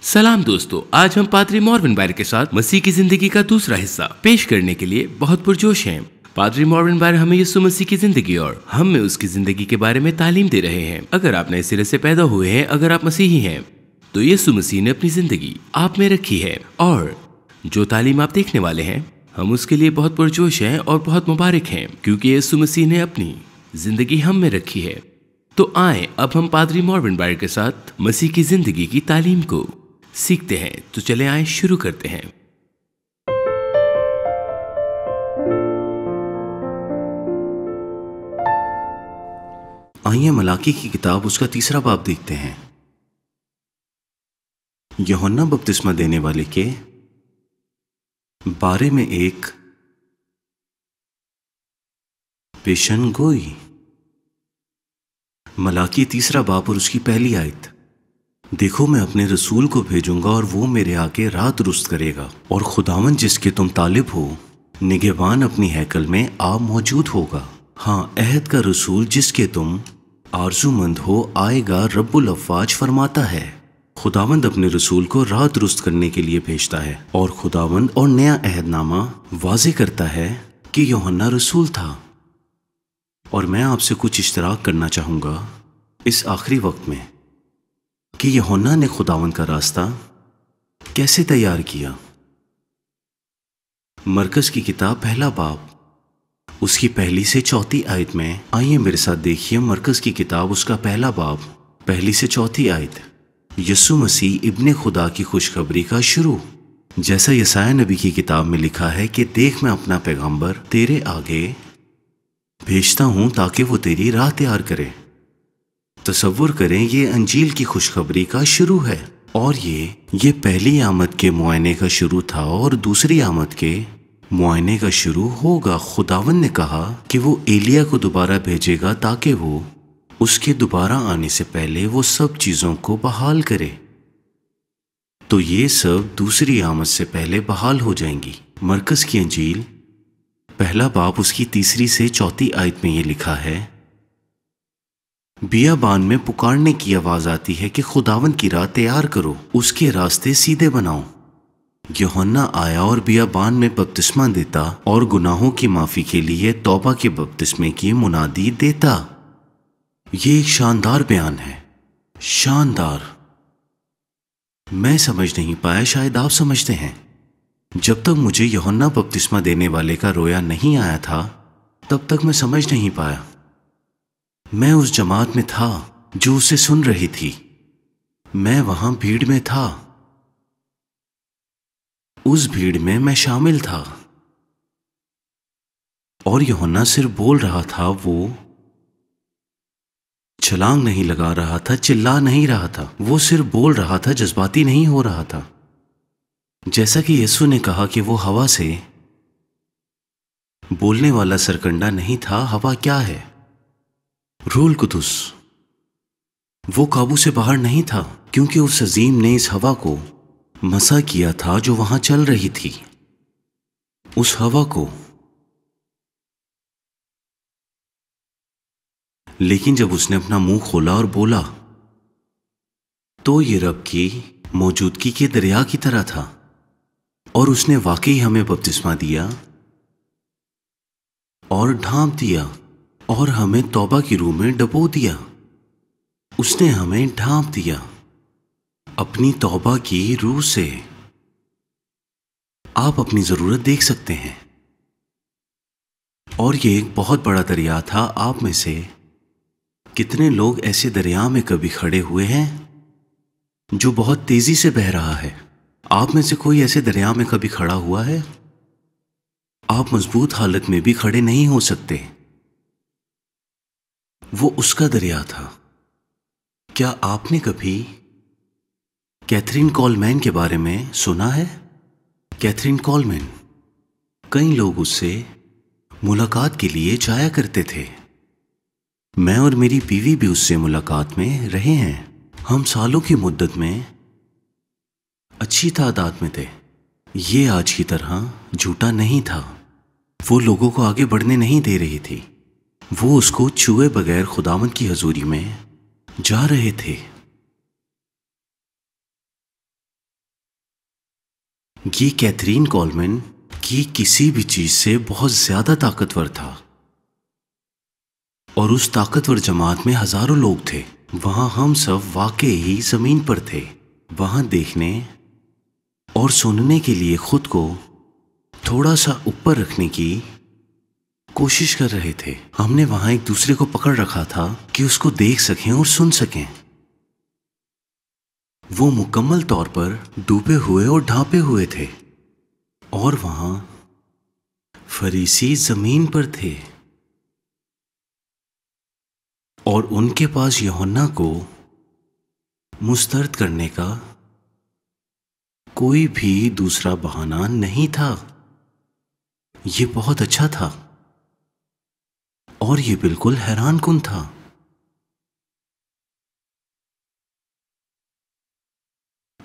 सलाम दोस्तों, आज हम पादरी मॉर्विन बायर के साथ मसीह की जिंदगी का दूसरा हिस्सा पेश करने के लिए बहुत पुरजोश हैं। पादरी मॉर्विन बायर हमें यीशु मसीह की जिंदगी और हम में उसकी जिंदगी के बारे में तालीम दे रहे हैं। अगर आप नए सिरे से पैदा हुए हैं, अगर आप मसीही हैं, तो यीशु मसीह ने अपनी जिंदगी आप में रखी है और जो तालीम आप देखने वाले हैं, हम उसके लिए बहुत पुरजोश हैं और बहुत मुबारक हैं, क्योंकि यीशु मसीह ने अपनी जिंदगी हम में रखी है। तो आए अब हम पादरी मॉर्विन बायर के साथ मसीह की जिंदगी की तालीम को सीखते हैं। तो चले आए शुरू करते हैं। आइए मलाकी की किताब उसका तीसरा बाब देखते हैं। यूहन्ना बपतिस्मा देने वाले के बारे में एक पेशन गोई। मलाकी तीसरा बाब और उसकी पहली आयत। देखो, मैं अपने रसूल को भेजूंगा और वो मेरे आगे राह दुरुस्त करेगा, और खुदावन जिसके तुम तालिब हो, निगहबान अपनी हैकल में आप मौजूद होगा। हाँ, अहद का रसूल जिसके तुम आरजूमंद हो आएगा, रब्बुल अफ़वाज फरमाता है। खुदावंद अपने रसूल को राह दुरुस्त करने के लिए भेजता है, और खुदावंद और नया अहदनामा वाज़े करता है कि यूहन्ना रसूल था। और मैं आपसे कुछ इश्तराक करना चाहूँगा इस आखिरी वक्त में कि यूहन्ना ने खुदावंद का रास्ता कैसे तैयार किया। मरकज की किताब पहला बाब उसकी पहली से चौथी आयत में आइए मेरे साथ देखिए। मरकज की किताब उसका पहला बाब पहली से चौथी आयत। यीशु मसीह इब्ने खुदा की खुशखबरी का शुरू। जैसा यसाया नबी की किताब में लिखा है कि देख, मैं अपना पैगंबर तेरे आगे भेजता हूं ताकि वो तेरी राह तैयार करे। तसव्वुर करें, ये अंजील की खुशखबरी का शुरू है, और ये पहली आमद के मुआयने का शुरू था और दूसरी आमद के मुआयने का शुरू होगा। खुदावन ने कहा कि वो एलिया को दोबारा भेजेगा ताकि वो उसके दोबारा आने से पहले वो सब चीज़ों को बहाल करे। तो ये सब दूसरी आमद से पहले बहाल हो जाएंगी। मरकज की अंजील पहला बाब उसकी तीसरी से चौथी आयत में ये लिखा है, बियाबान में पुकारने की आवाज आती है कि खुदावन की राह तैयार करो, उसके रास्ते सीधे बनाओ। यूहन्ना आया और बियाबान में बपतिस्मा देता और गुनाहों की माफी के लिए तौबा के बपतिस्मे की मुनादी देता। ये एक शानदार बयान है, शानदार। मैं समझ नहीं पाया, शायद आप समझते हैं। जब तक मुझे यूहन्ना बपतिस्मा देने वाले का रोया नहीं आया था, तब तक मैं समझ नहीं पाया। मैं उस जमात में था जो उसे सुन रही थी। मैं वहां भीड़ में था, उस भीड़ में मैं शामिल था। और यूहन्ना सिर्फ बोल रहा था, वो छलांग नहीं लगा रहा था, चिल्ला नहीं रहा था। वो सिर्फ बोल रहा था, जज्बाती नहीं हो रहा था। जैसा कि यीशु ने कहा कि वो हवा से बोलने वाला सरकंडा नहीं था। हवा क्या है? रूहुल कुदुस। वो काबू से बाहर नहीं था, क्योंकि उस अजीम ने इस हवा को मसा किया था जो वहां चल रही थी। उस हवा को। लेकिन जब उसने अपना मुंह खोला और बोला, तो ये रब की मौजूदगी के दरिया की तरह था, और उसने वाकई हमें बपतिस्मा दिया और ढांप दिया और हमें तौबा की रूह में डबो दिया। उसने हमें ढांप दिया अपनी तौबा की रूह से। आप अपनी जरूरत देख सकते हैं। और ये एक बहुत बड़ा दरिया था। आप में से कितने लोग ऐसे दरिया में कभी खड़े हुए हैं जो बहुत तेजी से बह रहा है? आप में से कोई ऐसे दरिया में कभी खड़ा हुआ है? आप मजबूत हालत में भी खड़े नहीं हो सकते। वो उसका दरिया था। क्या आपने कभी कैथरीन कोलमैन के बारे में सुना है? कैथरीन कोलमैन, कई लोग उससे मुलाकात के लिए जाया करते थे। मैं और मेरी बीवी भी उससे मुलाकात में रहे हैं। हम सालों की मुद्दत में अच्छी तादाद में थे। ये आज की तरह झूठा नहीं था। वो लोगों को आगे बढ़ने नहीं दे रही थी। वो उसको छुए बगैर खुदावंद की हजूरी में जा रहे थे। ये कैथरीन कोलमैन की किसी भी चीज से बहुत ज्यादा ताकतवर था और उस ताकतवर जमात में हजारों लोग थे। वहां हम सब वाकई ही जमीन पर थे, वहां देखने और सुनने के लिए खुद को थोड़ा सा ऊपर रखने की कोशिश कर रहे थे। हमने वहां एक दूसरे को पकड़ रखा था कि उसको देख सकें और सुन सकें। वो मुकम्मल तौर पर डूबे हुए और ढांपे हुए थे और वहां फरीसी जमीन पर थे और उनके पास यूहन्ना को मुस्तरद करने का कोई भी दूसरा बहाना नहीं था। ये बहुत अच्छा था और ये बिल्कुल हैरानकुन था।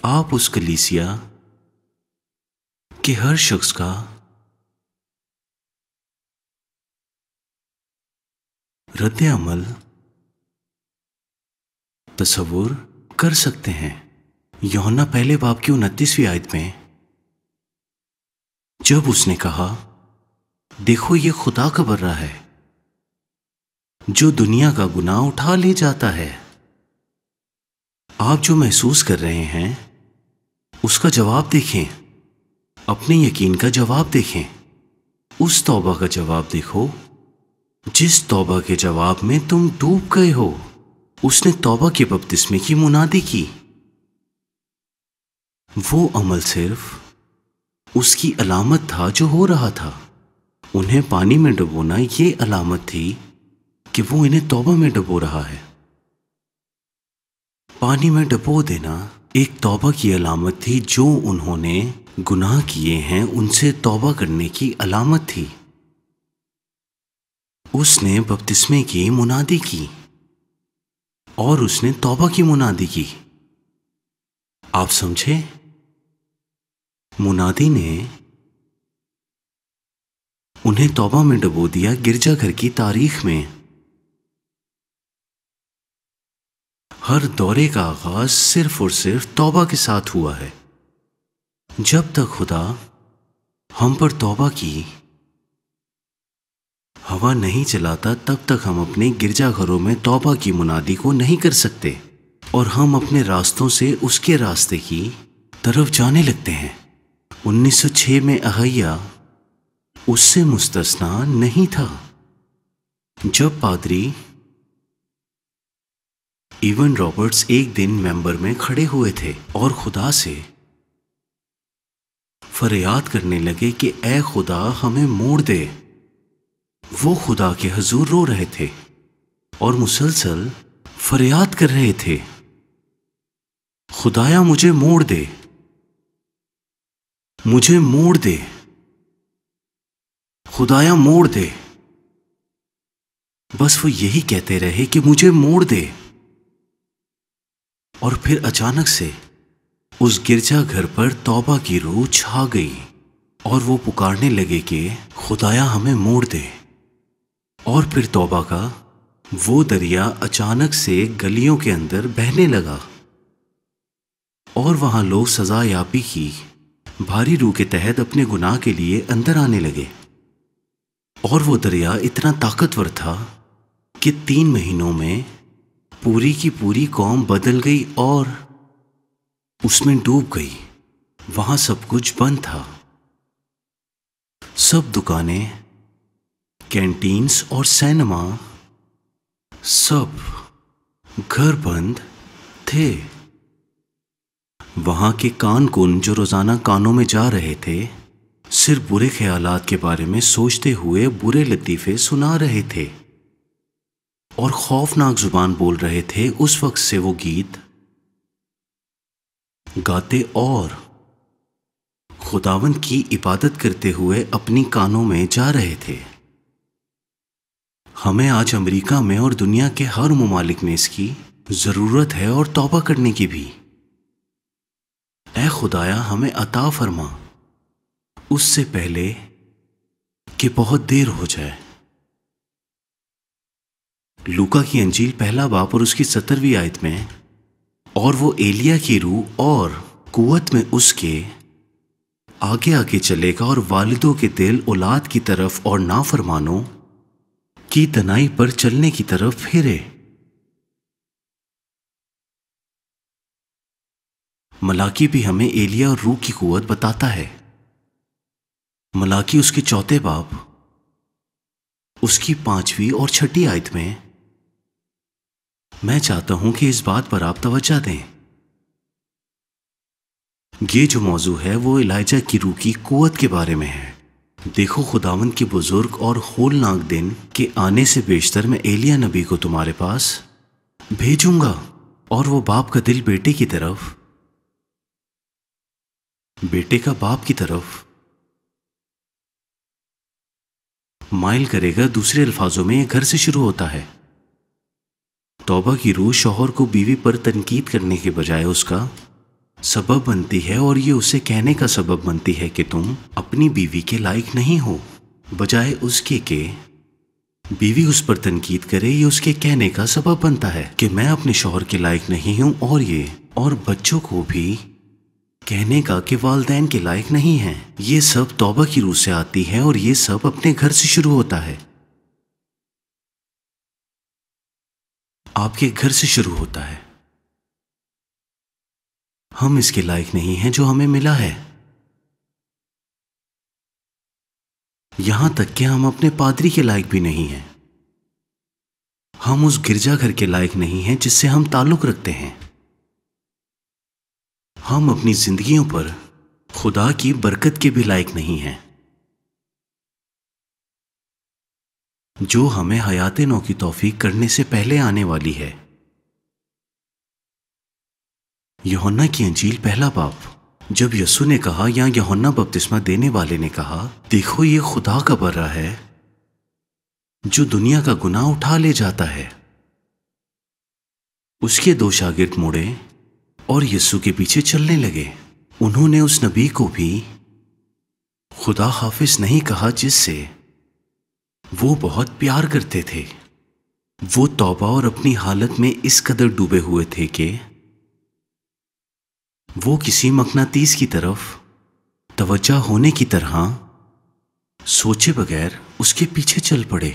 आप उस कलीसिया के हर शख्स का रद्द अमल तस्वुर कर सकते हैं। यूहन्ना पहले बाब की 29वीं आयत में जब उसने कहा, देखो ये खुदा का बर्रा है जो दुनिया का गुनाह उठा ले जाता है। आप जो महसूस कर रहे हैं उसका जवाब देखें, अपने यकीन का जवाब देखें, उस तौबा का जवाब देखो जिस तौबा के जवाब में तुम डूब गए हो। उसने तौबा के बपतिस्मे की मुनादी की। वो अमल सिर्फ उसकी अलामत था जो हो रहा था। उन्हें पानी में डुबोना ये अलामत थी कि वो इन्हें तौबा में डुबो रहा है। पानी में डुबो देना एक तौबा की अलामत थी। जो उन्होंने गुनाह किए हैं उनसे तौबा करने की अलामत थी। उसने बपतिस्मे की मुनादी की और उसने तौबा की मुनादी की। आप समझे? मुनादी ने उन्हें तौबा में डुबो दिया। गिरजाघर की तारीख में हर दौरे का आगाज सिर्फ और सिर्फ तौबा के साथ हुआ है। जब तक खुदा हम पर तौबा की हवा नहीं चलाता तब तक हम अपने गिरजाघरों में तौबा की मुनादी को नहीं कर सकते और हम अपने रास्तों से उसके रास्ते की तरफ जाने लगते हैं। 1906 में अहैया उससे मुस्तस्ना नहीं था। जब पादरी इवन रॉबर्ट्स एक दिन मेंबर में खड़े हुए थे और खुदा से फरियाद करने लगे कि ऐ खुदा हमें मोड़ दे। वो खुदा के हुजूर रो रहे थे और मुसलसल फरियाद कर रहे थे, खुदाया मुझे मोड़ दे, मुझे मोड़ दे, खुदाया मोड़ दे। बस वो यही कहते रहे कि मुझे मोड़ दे। और फिर अचानक से उस गिरजाघर पर तौबा की रूह छा गई और वो पुकारने लगे कि खुदाया हमें मोड़ दे। और फिर तौबा का वो दरिया अचानक से गलियों के अंदर बहने लगा और वहां लोग सजा यापी की भारी रूह के तहत अपने गुनाह के लिए अंदर आने लगे। और वो दरिया इतना ताकतवर था कि 3 महीनों में पूरी की पूरी कौम बदल गई और उसमें डूब गई। वहां सब कुछ बंद था। सब दुकानें, कैंटीन्स और सिनेमा, सब घर बंद थे। वहां के कान कुन जो रोजाना कानों में जा रहे थे सिर्फ बुरे ख्यालात के बारे में सोचते हुए बुरे लतीफे सुना रहे थे और खौफनाक जुबान बोल रहे थे। उस वक्त से वो गीत गाते और खुदावंद की इबादत करते हुए अपनी कानों में जा रहे थे। हमें आज अमेरिका में और दुनिया के हर मुमालिक में इसकी जरूरत है और तौबा करने की भी। ऐ खुदाया हमें अता फरमा उससे पहले कि बहुत देर हो जाए। लूका की अंजील पहला बाब और उसकी 17वीं आयत में, और वो एलिया की रूह और कुव्वत में उसके आगे आगे चलेगा और वालिदों के दिल औलाद की तरफ और नाफरमानों की तनाई पर चलने की तरफ फेरे। मलाकी भी हमें एलिया और रूह की कुव्वत बताता है। मलाकी उसके चौथे बाब, उसकी 5वीं और 6ठी आयत में मैं चाहता हूं कि इस बात पर आप तवज्जो दें। ये जो मौजू है वो इलाइजा की रूह की कुव्वत के बारे में है। देखो, खुदावंद के बुजुर्ग और होलनाक दिन के आने से बेशतर मैं एलिया नबी को तुम्हारे पास भेजूंगा और वो बाप का दिल बेटे की तरफ, बेटे का बाप की तरफ माइल करेगा। दूसरे अल्फाजों में यह घर से शुरू होता है। तौबा की रूह शौहर को बीवी पर तनकीद करने के बजाय उसका सबब बनती है और ये उसे कहने का सबब बनती है कि तुम अपनी बीवी के लायक नहीं हो, बजाय उसके के बीवी उस पर तनकीद करे। ये उसके कहने का सबब बनता है कि मैं अपने शौहर के लायक नहीं हूं, और ये और बच्चों को भी कहने का कि वालदैन के लायक नहीं हैं। ये सब तौबा की रूह से आती है और ये सब अपने घर से शुरू होता है, आपके घर से शुरू होता है। हम इसके लायक नहीं हैं जो हमें मिला है। यहां तक कि हम अपने पादरी के लायक भी नहीं हैं। हम उस गिरजाघर के लायक नहीं हैं जिससे हम ताल्लुक रखते हैं। हम अपनी जिंदगियों पर खुदा की बरकत के भी लायक नहीं हैं, जो हमें हयात नौ की तौफीक करने से पहले आने वाली है। यूहन्ना की अंजील पहला बाब, जब यीशु ने कहा, या यूहन्ना बपतिस्मा देने वाले ने कहा, देखो ये खुदा का बर्रा है जो दुनिया का गुनाह उठा ले जाता है। उसके 2 शागिर्द मुड़े और यीशु के पीछे चलने लगे। उन्होंने उस नबी को भी खुदा हाफिज नहीं कहा जिससे वो बहुत प्यार करते थे। वो तौबा और अपनी हालत में इस कदर डूबे हुए थे कि वो किसी मकनातीस की तरफ तवज्जो होने की तरह सोचे बगैर उसके पीछे चल पड़े।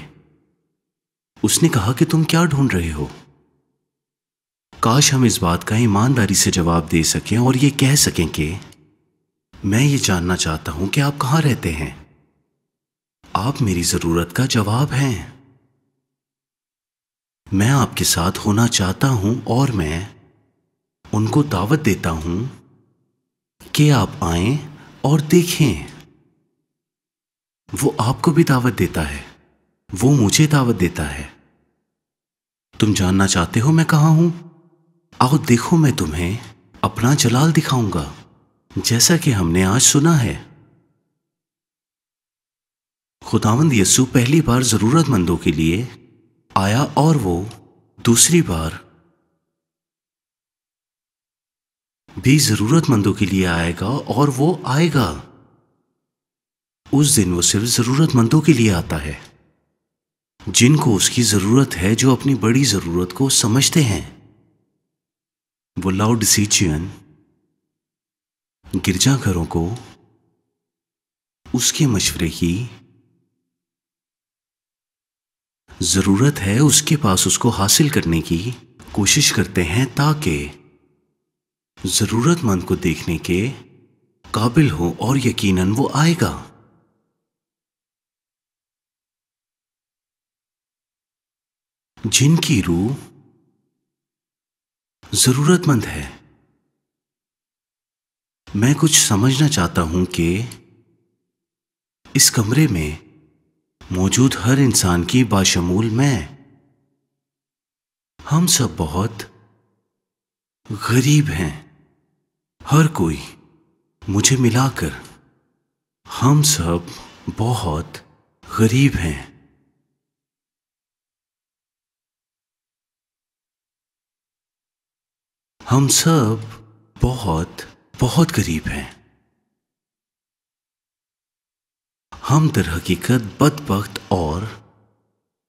उसने कहा कि तुम क्या ढूंढ रहे हो? काश हम इस बात का ईमानदारी से जवाब दे सकें और ये कह सकें कि मैं ये जानना चाहता हूं कि आप कहां रहते हैं। आप मेरी जरूरत का जवाब हैं। मैं आपके साथ होना चाहता हूं और मैं उनको दावत देता हूं कि आप आएं और देखें। वो आपको भी दावत देता है, वो मुझे दावत देता है। तुम जानना चाहते हो मैं कहां हूं? आओ देखो, मैं तुम्हें अपना जलाल दिखाऊंगा, जैसा कि हमने आज सुना है। खुदावंद यीशु पहली बार जरूरतमंदों के लिए आया और वो दूसरी बार भी जरूरतमंदों के लिए आएगा, और वो आएगा। उस दिन वो सिर्फ जरूरतमंदों के लिए आता है, जिनको उसकी जरूरत है, जो अपनी बड़ी जरूरत को समझते हैं। वो लाउडिसीचियन गिरजाघरों को उसके मशवरे की जरूरत है, उसके पास उसको हासिल करने की कोशिश करते हैं ताकि जरूरतमंद को देखने के काबिल हो, और यकीनन वो आएगा। जिनकी रूह जरूरतमंद है। मैं कुछ समझना चाहता हूं कि इस कमरे में मौजूद हर इंसान की बाशमूल मैं, हम सब बहुत गरीब हैं। हर कोई, मुझे मिलाकर हम सब बहुत गरीब हैं। हम सब बहुत बहुत गरीब हैं। हम दर हकीकत बदबख्त और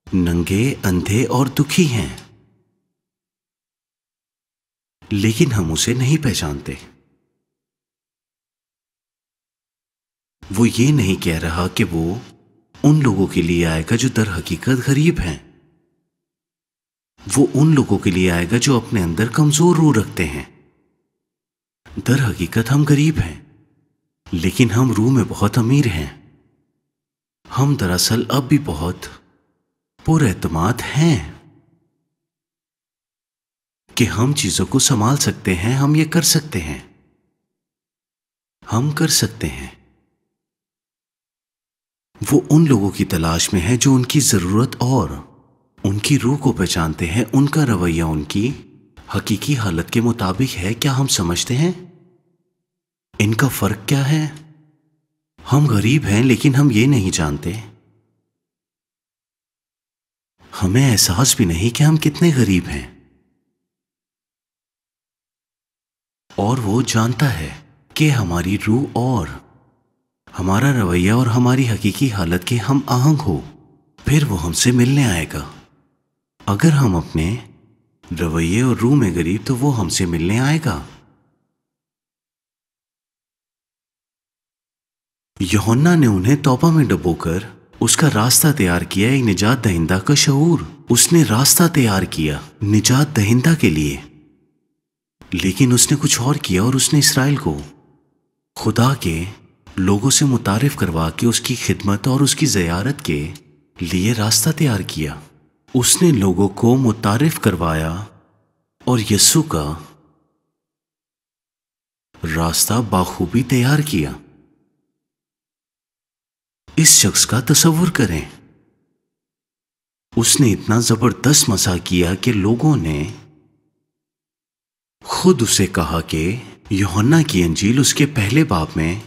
नंगे, अंधे और दुखी हैं, लेकिन हम उसे नहीं पहचानते। वो ये नहीं कह रहा कि वो उन लोगों के लिए आएगा जो दर हकीकत गरीब हैं। वो उन लोगों के लिए आएगा जो अपने अंदर कमजोर रूह रखते हैं। दर हकीकत हम गरीब हैं, लेकिन हम रूह में बहुत अमीर हैं। हम दरअसल अब भी बहुत पुरएतमाद हैं कि हम चीजों को संभाल सकते हैं। हम ये कर सकते हैं, हम कर सकते हैं। वो उन लोगों की तलाश में है जो उनकी जरूरत और उनकी रूह को पहचानते हैं। उनका रवैया उनकी हकीकी हालत के मुताबिक है। क्या हम समझते हैं इनका फर्क क्या है? हम गरीब हैं, लेकिन हम ये नहीं जानते। हमें एहसास भी नहीं कि हम कितने गरीब हैं। और वो जानता है कि हमारी रूह और हमारा रवैया और हमारी हकीकी हालत के हम आहंग हो, फिर वो हमसे मिलने आएगा। अगर हम अपने रवैये और रूह में गरीब, तो वो हमसे मिलने आएगा। यूहन्ना ने उन्हें तौबा में डुबोकर उसका रास्ता तैयार किया, एक निजात दहिंदा का शऊर। उसने रास्ता तैयार किया निजात दहिंदा के लिए, लेकिन उसने कुछ और किया। और उसने इसराइल को खुदा के लोगों से मुतारिफ करवा के उसकी खिदमत और उसकी ज़ियारत के लिए रास्ता तैयार किया। उसने लोगों को मुतारिफ करवाया और यीशु का रास्ता बाखूबी तैयार किया। इस शख्स का तसव्वुर करें, उसने इतना जबरदस्त मज़ाक किया कि लोगों ने खुद उसे कहा कि यूहन्ना की अंजील उसके पहले बाब में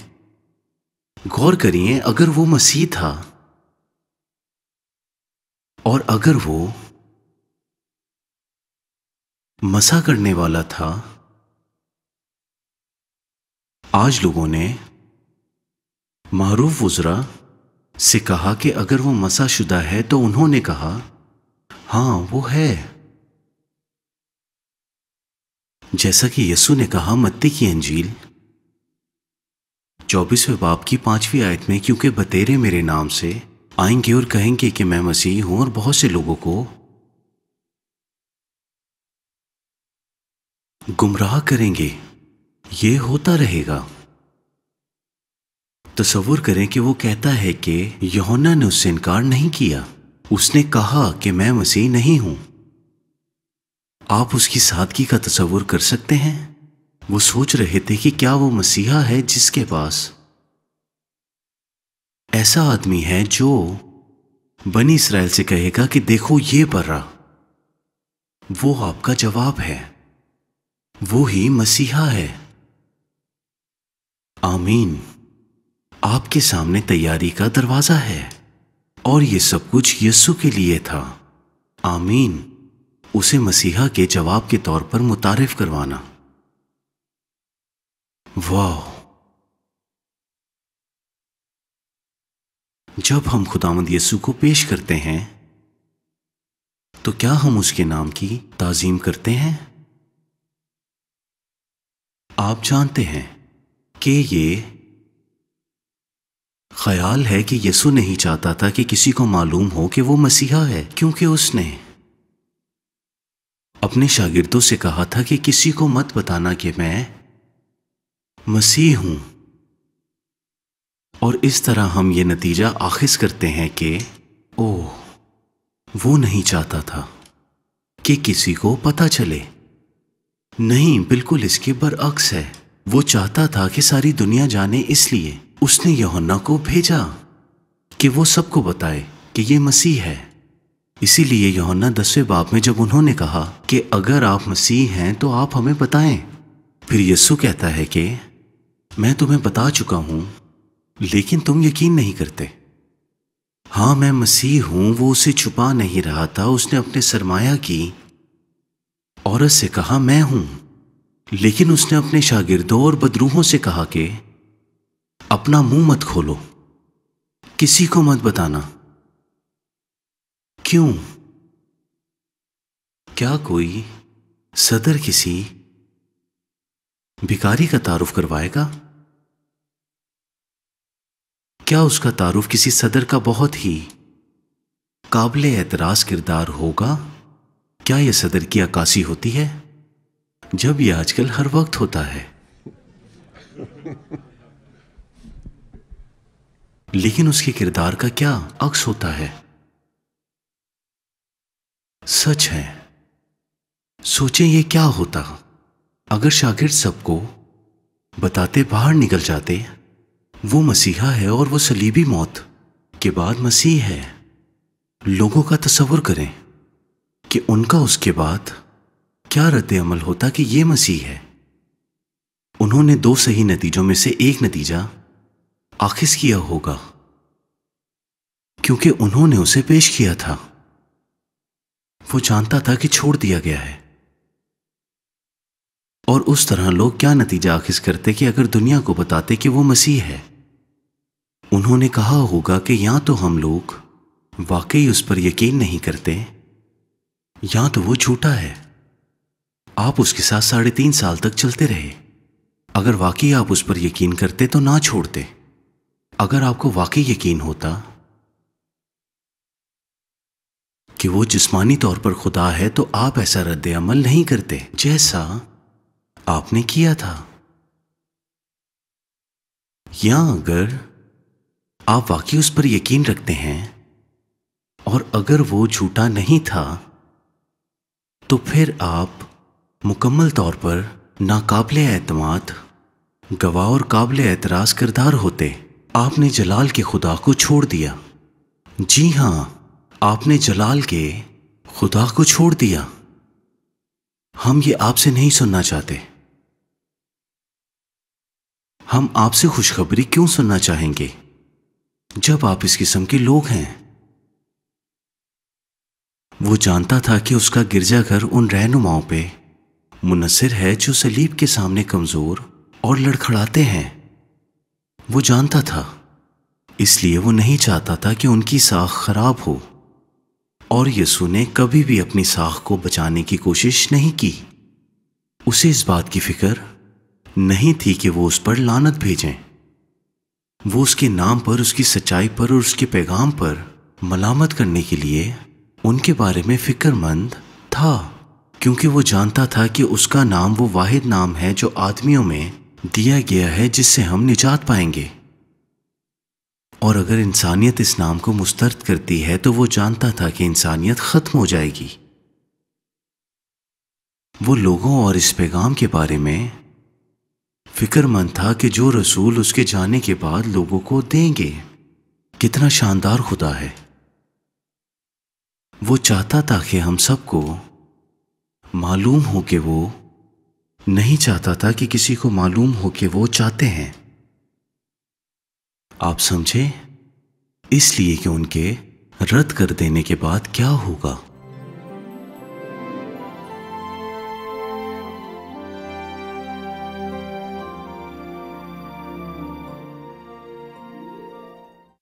गौर करिए, अगर वो मसीह था और अगर वो मसा करने वाला था। आज लोगों ने मारूफ वज़रा से कहा कि अगर वो मसा शुदा है, तो उन्होंने कहा हां वो है। जैसा कि यीशु ने कहा मत्ती की अंजील 24वें बाब की 5वीं आयत में, क्योंकि बतेरे मेरे नाम से आएंगे और कहेंगे कि मैं मसीह हूं, और बहुत से लोगों को गुमराह करेंगे। ये होता रहेगा। तसव्वुर करें कि वो कहता है कि यूहन्ना ने उससे इनकार नहीं किया। उसने कहा कि मैं मसीह नहीं हूं। आप उसकी सादगी का तसव्वुर कर सकते हैं? वो सोच रहे थे कि क्या वो मसीहा है जिसके पास ऐसा आदमी है जो बनी इसराइल से कहेगा कि देखो ये बर्रा। वो आपका जवाब है, वो ही मसीहा है। आमीन। आपके सामने तैयारी का दरवाजा है, और ये सब कुछ यीशु के लिए था। आमीन। उसे मसीहा के जवाब के तौर पर मुतारिफ करवाना। वाह! जब हम खुदावंद यीशु को पेश करते हैं, तो क्या हम उसके नाम की ताजीम करते हैं? आप जानते हैं कि ये ख्याल है कि यीशु नहीं चाहता था कि किसी को मालूम हो कि वो मसीहा है, क्योंकि उसने अपने शागिर्दों से कहा था कि किसी को मत बताना कि मैं मसीह हूं। और इस तरह हम ये नतीजा आखिज करते हैं कि ओह, वो नहीं चाहता था कि किसी को पता चले। नहीं, बिल्कुल इसके बरअक्स है। वो चाहता था कि सारी दुनिया जाने, इसलिए उसने यूहन्ना को भेजा कि वो सबको बताए कि ये मसीह है। इसीलिए यूहन्ना 10वें बाब में जब उन्होंने कहा कि अगर आप मसीह हैं तो आप हमें बताएं, फिर यीशु कहता है कि मैं तुम्हें बता चुका हूं, लेकिन तुम यकीन नहीं करते। हां, मैं मसीह हूं। वो उसे छुपा नहीं रहा था। उसने अपने सरमाया की औरत से कहा मैं हूं, लेकिन उसने अपने शागिर्दों और बदरूहों से कहा कि अपना मुंह मत खोलो, किसी को मत बताना। क्यों? क्या कोई सदर किसी भिखारी का तारुफ करवाएगा? क्या उसका तारुफ किसी सदर का बहुत ही काबिल एतराज किरदार होगा? क्या यह सदर की अक्कासी होती है, जब यह आजकल हर वक्त होता है? लेकिन उसके किरदार का क्या अक्स होता है? सच है, सोचें ये क्या होता अगर शागिर्द सबको बताते बाहर निकल जाते वो मसीहा है और वो सलीबी मौत के बाद मसीह है। लोगों का तसव्वुर करें कि उनका उसके बाद क्या रद्द अमल होता कि ये मसीह है। उन्होंने दो सही नतीजों में से एक नतीजा आखिज किया होगा, क्योंकि उन्होंने उसे पेश किया था। वो जानता था कि छोड़ दिया गया है। और उस तरह लोग क्या नतीजा आखिज करते कि अगर दुनिया को बताते कि वो मसीह है। उन्होंने कहा होगा कि या तो हम लोग वाकई उस पर यकीन नहीं करते, या तो वो झूठा है। आप उसके साथ 3.5 साल तक चलते रहे। अगर वाकई आप उस पर यकीन करते तो ना छोड़ते। अगर आपको वाकई यकीन होता कि वो जिस्मानी तौर पर खुदा है तो आप ऐसा रद्द अमल नहीं करते जैसा आपने किया था। या अगर आप वाकई उस पर यकीन रखते हैं और अगर वो झूठा नहीं था तो फिर आप मुकम्मल तौर पर नाकाबिल एतमाद गवाह और काबिल एतराज किरदार होते। आपने जलाल के खुदा को छोड़ दिया। जी हां, आपने जलाल के खुदा को छोड़ दिया। हम ये आपसे नहीं सुनना चाहते। हम आपसे खुशखबरी क्यों सुनना चाहेंगे जब आप इस किस्म के लोग हैं? वो जानता था कि उसका गिरजाघर उन रहनुमाओं पे मुनस्सिर है जो सलीब के सामने कमजोर और लड़खड़ाते हैं। वो जानता था, इसलिए वो नहीं चाहता था कि उनकी साख खराब हो। और यीशु ने कभी भी अपनी साख को बचाने की कोशिश नहीं की। उसे इस बात की फिक्र नहीं थी कि वो उस पर लानत भेजें। वो उसके नाम पर, उसकी सच्चाई पर और उसके पैगाम पर मलामत करने के लिए उनके बारे में फिक्रमंद था, क्योंकि वो जानता था कि उसका नाम वो वाहिद नाम है जो आदमियों में दिया गया है जिससे हम निजात पाएंगे। और अगर इंसानियत इस नाम को मुस्तरद करती है तो वो जानता था कि इंसानियत खत्म हो जाएगी। वो लोगों और इस पैगाम के बारे में फिक्रमंद था कि जो रसूल उसके जाने के बाद लोगों को देंगे। कितना शानदार खुदा है। वो चाहता था कि हम सबको मालूम हो कि वो नहीं चाहता था कि किसी को मालूम हो कि वो चाहते हैं। आप समझे? इसलिए कि उनके रद्द कर देने के बाद क्या होगा।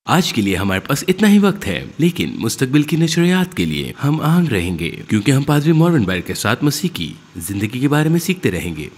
आज के लिए हमारे पास इतना ही वक्त है, लेकिन मुस्तकबिल की नशरियात के लिए हम आहंग रहेंगे, क्योंकि हम पादरी मॉर्वन बायर के साथ मसीह की जिंदगी के बारे में सीखते रहेंगे।